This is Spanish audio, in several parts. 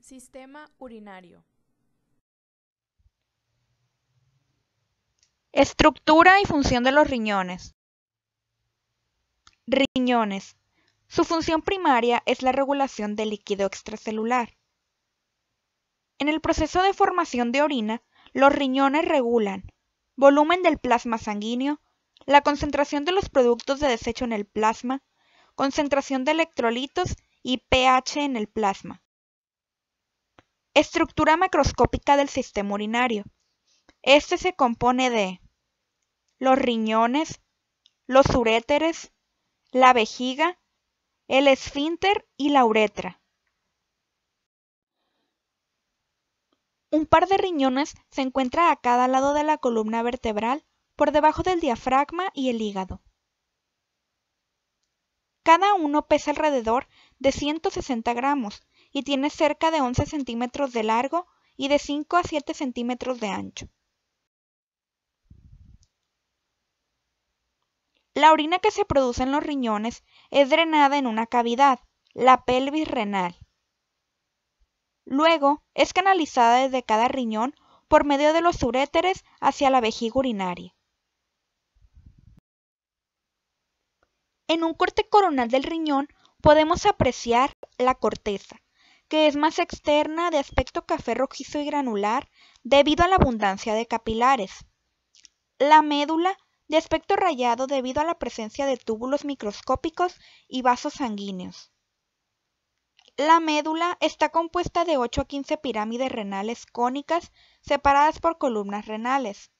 Sistema urinario. Estructura y función de los riñones. Riñones. Su función primaria es la regulación del líquido extracelular. En el proceso de formación de orina, los riñones regulan volumen del plasma sanguíneo, la concentración de los productos de desecho en el plasma, concentración de electrolitos y pH en el plasma. Estructura macroscópica del sistema urinario. Este se compone de los riñones, los uréteres, la vejiga, el esfínter y la uretra. Un par de riñones se encuentra a cada lado de la columna vertebral, por debajo del diafragma y el hígado. Cada uno pesa alrededor de 160 gramos y tiene cerca de 11 centímetros de largo y de 5 a 7 centímetros de ancho. La orina que se produce en los riñones es drenada en una cavidad, la pelvis renal. Luego es canalizada desde cada riñón por medio de los uréteres hacia la vejiga urinaria. En un corte coronal del riñón podemos apreciar la corteza, que es más externa, de aspecto café rojizo y granular debido a la abundancia de capilares. La médula, de aspecto rayado debido a la presencia de túbulos microscópicos y vasos sanguíneos. La médula está compuesta de 8 a 15 pirámides renales cónicas separadas por columnas renales.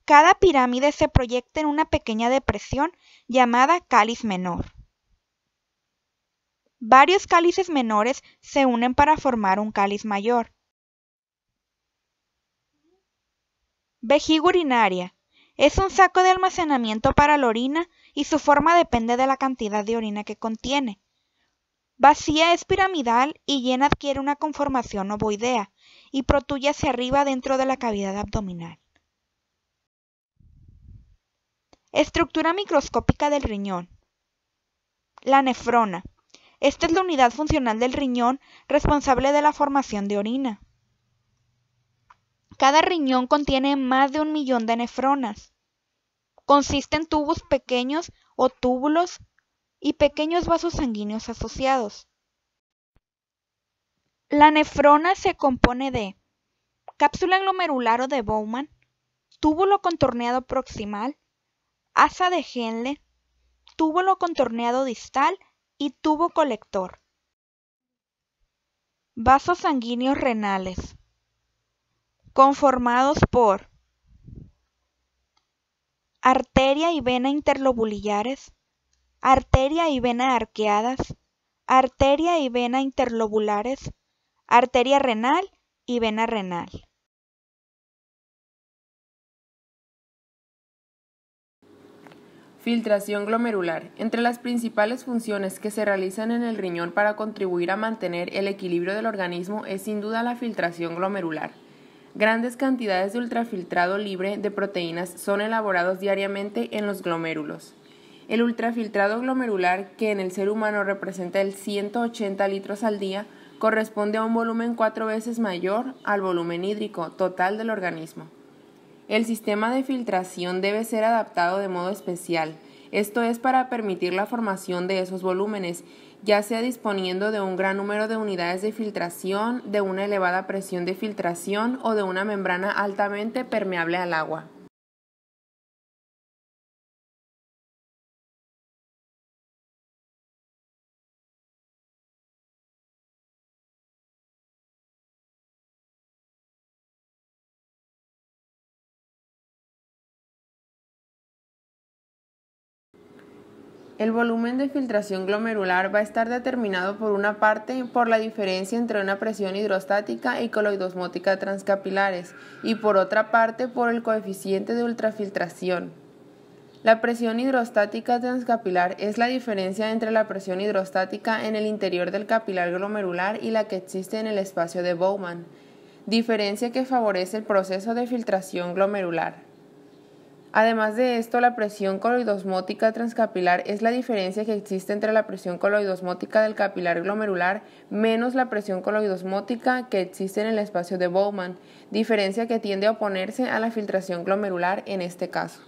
Cada pirámide se proyecta en una pequeña depresión llamada cáliz menor. Varios cálices menores se unen para formar un cáliz mayor. Vejiga urinaria. Es un saco de almacenamiento para la orina y su forma depende de la cantidad de orina que contiene. Vacía es piramidal y llena adquiere una conformación ovoidea y protruye hacia arriba dentro de la cavidad abdominal. Estructura microscópica del riñón. La nefrona. Esta es la unidad funcional del riñón responsable de la formación de orina. Cada riñón contiene más de 1 millón de nefronas. Consiste en tubos pequeños o túbulos y pequeños vasos sanguíneos asociados. La nefrona se compone de cápsula glomerular o de Bowman, túbulo contorneado proximal, asa de Henle, túbulo contorneado distal y tubo colector. Vasos sanguíneos renales, conformados por arteria y vena interlobulares, arteria y vena arqueadas, arteria y vena interlobulares, arteria renal y vena renal. Filtración glomerular. Entre las principales funciones que se realizan en el riñón para contribuir a mantener el equilibrio del organismo es sin duda la filtración glomerular. Grandes cantidades de ultrafiltrado libre de proteínas son elaborados diariamente en los glomérulos. El ultrafiltrado glomerular, que en el ser humano representa el 180 litros al día, corresponde a un volumen 4 veces mayor al volumen hídrico total del organismo. El sistema de filtración debe ser adaptado de modo especial, esto es para permitir la formación de esos volúmenes, ya sea disponiendo de un gran número de unidades de filtración, de una elevada presión de filtración o de una membrana altamente permeable al agua. El volumen de filtración glomerular va a estar determinado por una parte por la diferencia entre una presión hidrostática y coloidosmótica transcapilares y por otra parte por el coeficiente de ultrafiltración. La presión hidrostática transcapilar es la diferencia entre la presión hidrostática en el interior del capilar glomerular y la que existe en el espacio de Bowman, diferencia que favorece el proceso de filtración glomerular. Además de esto, la presión coloidosmótica transcapilar es la diferencia que existe entre la presión coloidosmótica del capilar glomerular menos la presión coloidosmótica que existe en el espacio de Bowman, diferencia que tiende a oponerse a la filtración glomerular en este caso.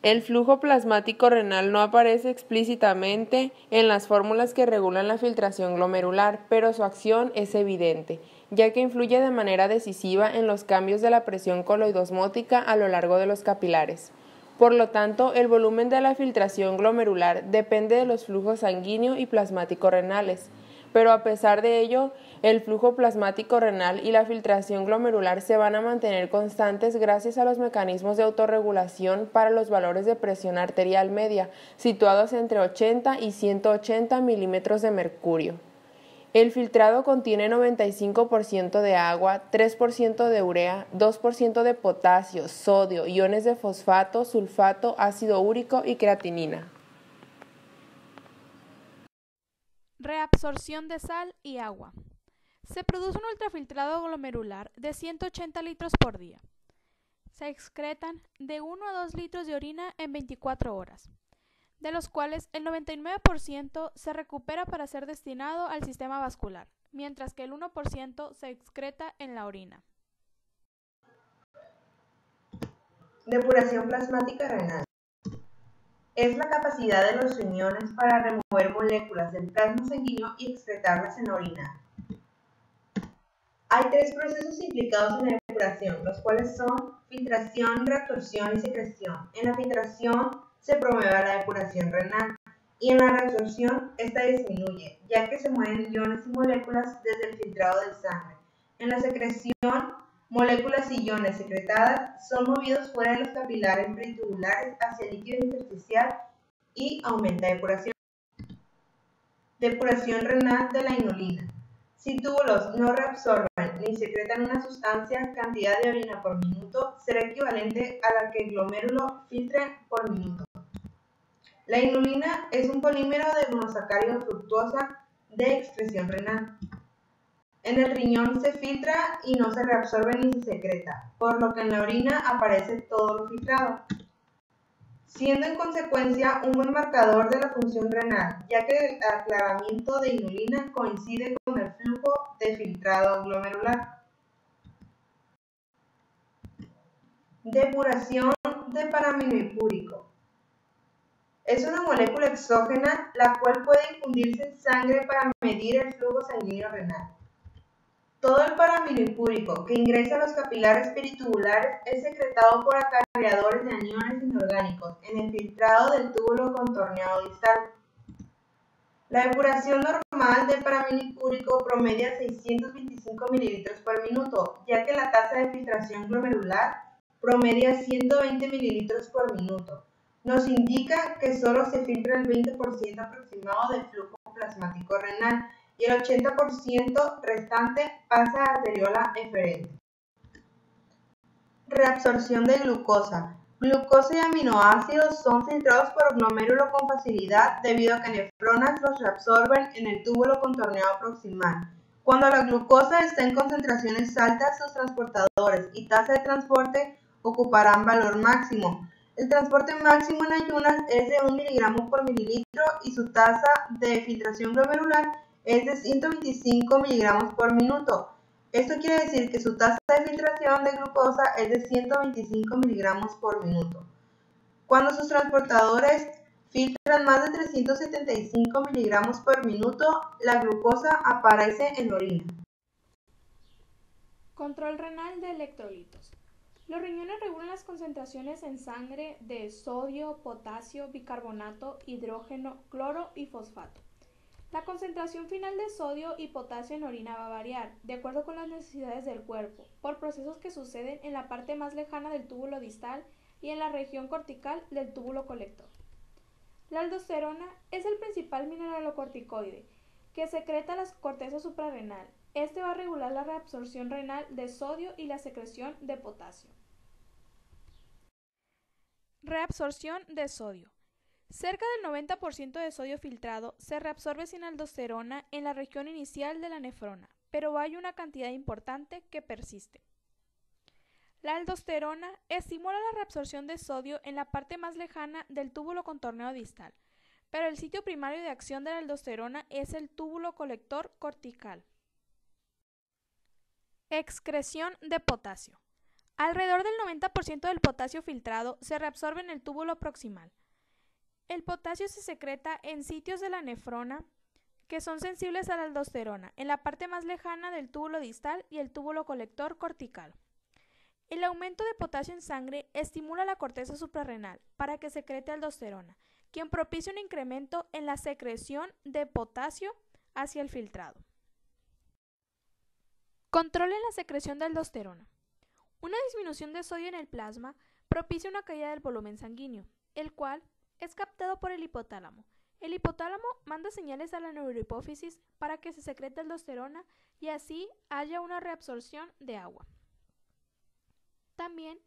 El flujo plasmático renal no aparece explícitamente en las fórmulas que regulan la filtración glomerular, pero su acción es evidente, ya que influye de manera decisiva en los cambios de la presión coloidosmótica a lo largo de los capilares. Por lo tanto, el volumen de la filtración glomerular depende de los flujos sanguíneo y plasmático renales, pero a pesar de ello, el flujo plasmático renal y la filtración glomerular se van a mantener constantes gracias a los mecanismos de autorregulación para los valores de presión arterial media, situados entre 80 y 180 milímetros de mercurio. El filtrado contiene 95% de agua, 3% de urea, 2% de potasio, sodio, iones de fosfato, sulfato, ácido úrico y creatinina. Reabsorción de sal y agua. Se produce un ultrafiltrado glomerular de 180 litros por día. Se excretan de 1 a 2 litros de orina en 24 horas, de los cuales el 99% se recupera para ser destinado al sistema vascular, mientras que el 1% se excreta en la orina. Depuración plasmática renal. Es la capacidad de los riñones para remover moléculas del plasma sanguíneo y excretarlas en la orina. Hay tres procesos implicados en la depuración, los cuales son filtración, reabsorción y secreción. En la filtración se promueve la depuración renal y en la reabsorción esta disminuye, ya que se mueven iones y moléculas desde el filtrado de sangre. En la secreción, moléculas y iones secretadas son movidos fuera de los capilares peritubulares hacia el líquido intersticial y aumenta depuración. Depuración renal de la inulina. Si túbulos no reabsorben ni secretan una sustancia, cantidad de orina por minuto será equivalente a la que el glomérulo filtre por minuto. La inulina es un polímero de monosacárido fructosa de excreción renal. En el riñón se filtra y no se reabsorbe ni se secreta, por lo que en la orina aparece todo lo filtrado, siendo en consecuencia un buen marcador de la función renal, ya que el aclaramiento de inulina coincide con el flujo de filtrado glomerular. Depuración de paraminipúrico. Es una molécula exógena la cual puede infundirse en sangre para medir el flujo sanguíneo renal. Todo el paraminipúrico que ingresa a los capilares peritubulares es secretado por acarreadores de aniones inorgánicos en el filtrado del túbulo contorneado distal. La depuración normal del paraminipúrico promedia 625 mililitros por minuto, ya que la tasa de filtración glomerular promedia 120 mililitros por minuto. Nos indica que solo se filtra el 20% aproximado del flujo plasmático renal y el 80% restante pasa a arteriola eferente. Reabsorción de glucosa. Glucosa y aminoácidos son filtrados por glomérulo con facilidad debido a que nefronas los reabsorben en el túbulo contorneado proximal. Cuando la glucosa está en concentraciones altas, sus transportadores y tasa de transporte ocuparán valor máximo. El transporte máximo en ayunas es de 1 miligramo por mililitro y su tasa de filtración glomerular es de 125 miligramos por minuto. Esto quiere decir que su tasa de filtración de glucosa es de 125 miligramos por minuto. Cuando sus transportadores filtran más de 375 miligramos por minuto, la glucosa aparece en la orina. Control renal de electrolitos. Los riñones regulan las concentraciones en sangre de sodio, potasio, bicarbonato, hidrógeno, cloro y fosfato. La concentración final de sodio y potasio en orina va a variar, de acuerdo con las necesidades del cuerpo, por procesos que suceden en la parte más lejana del túbulo distal y en la región cortical del túbulo colector. La aldosterona es el principal mineralocorticoide que secreta la corteza suprarrenal. Este va a regular la reabsorción renal de sodio y la secreción de potasio. Reabsorción de sodio. Cerca del 90% de sodio filtrado se reabsorbe sin aldosterona en la región inicial de la nefrona, pero hay una cantidad importante que persiste. La aldosterona estimula la reabsorción de sodio en la parte más lejana del túbulo contorneo distal, pero el sitio primario de acción de la aldosterona es el túbulo colector cortical. Excreción de potasio. Alrededor del 90% del potasio filtrado se reabsorbe en el túbulo proximal. El potasio se secreta en sitios de la nefrona que son sensibles a la aldosterona, en la parte más lejana del túbulo distal y el túbulo colector cortical. El aumento de potasio en sangre estimula la corteza suprarrenal para que secrete aldosterona, quien propicia un incremento en la secreción de potasio hacia el filtrado. Control en la secreción de aldosterona. Una disminución de sodio en el plasma propicia una caída del volumen sanguíneo, el cual es captado por el hipotálamo. El hipotálamo manda señales a la neurohipófisis para que se secrete aldosterona y así haya una reabsorción de agua. También,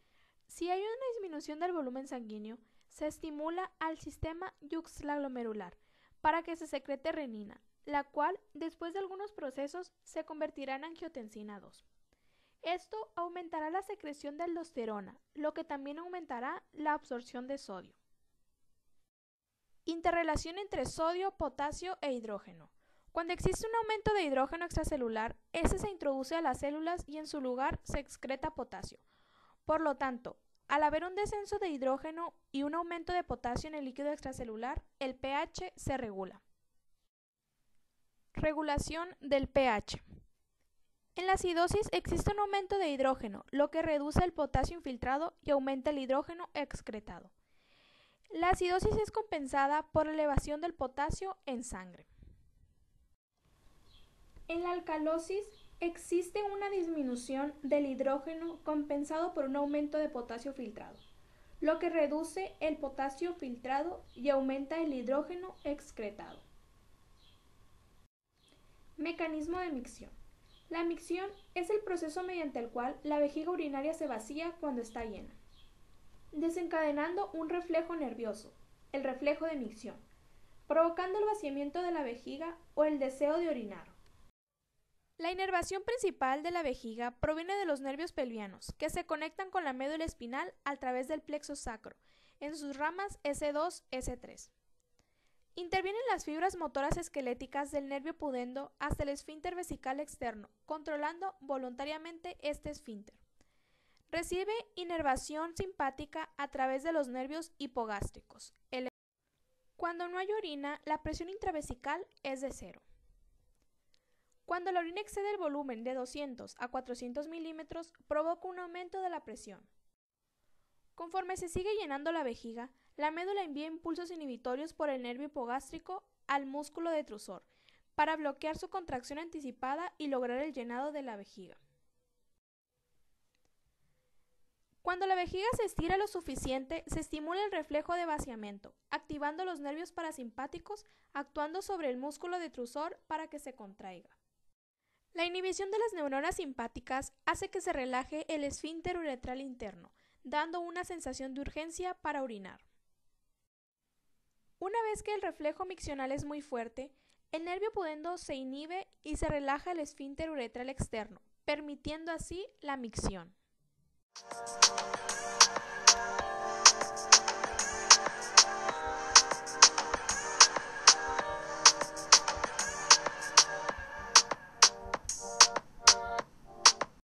si hay una disminución del volumen sanguíneo, se estimula al sistema yuxtaglomerular para que se secrete renina, la cual, después de algunos procesos, se convertirá en angiotensina 2. Esto aumentará la secreción de aldosterona, lo que también aumentará la absorción de sodio. Interrelación entre sodio, potasio e hidrógeno. Cuando existe un aumento de hidrógeno extracelular, este se introduce a las células y en su lugar se excreta potasio. Por lo tanto, al haber un descenso de hidrógeno y un aumento de potasio en el líquido extracelular, el pH se regula. Regulación del pH. En la acidosis existe un aumento de hidrógeno, lo que reduce el potasio infiltrado y aumenta el hidrógeno excretado. La acidosis es compensada por la elevación del potasio en sangre. En la alcalosis existe una disminución del hidrógeno compensado por un aumento de potasio filtrado, lo que reduce el potasio filtrado y aumenta el hidrógeno excretado. Mecanismo de micción. La micción es el proceso mediante el cual la vejiga urinaria se vacía cuando está llena, desencadenando un reflejo nervioso, el reflejo de micción, provocando el vaciamiento de la vejiga o el deseo de orinar. La inervación principal de la vejiga proviene de los nervios pelvianos, que se conectan con la médula espinal a través del plexo sacro, en sus ramas S2, S3. Intervienen las fibras motoras esqueléticas del nervio pudendo hasta el esfínter vesical externo, controlando voluntariamente este esfínter. Recibe inervación simpática a través de los nervios hipogástricos. Cuando no hay orina, la presión intravesical es de 0. Cuando la orina excede el volumen de 200 a 400 milímetros, provoca un aumento de la presión. Conforme se sigue llenando la vejiga, la médula envía impulsos inhibitorios por el nervio hipogástrico al músculo detrusor para bloquear su contracción anticipada y lograr el llenado de la vejiga. Cuando la vejiga se estira lo suficiente, se estimula el reflejo de vaciamiento, activando los nervios parasimpáticos, actuando sobre el músculo detrusor para que se contraiga. La inhibición de las neuronas simpáticas hace que se relaje el esfínter uretral interno, dando una sensación de urgencia para orinar. Una vez que el reflejo miccional es muy fuerte, el nervio pudendo se inhibe y se relaja el esfínter uretral externo, permitiendo así la micción.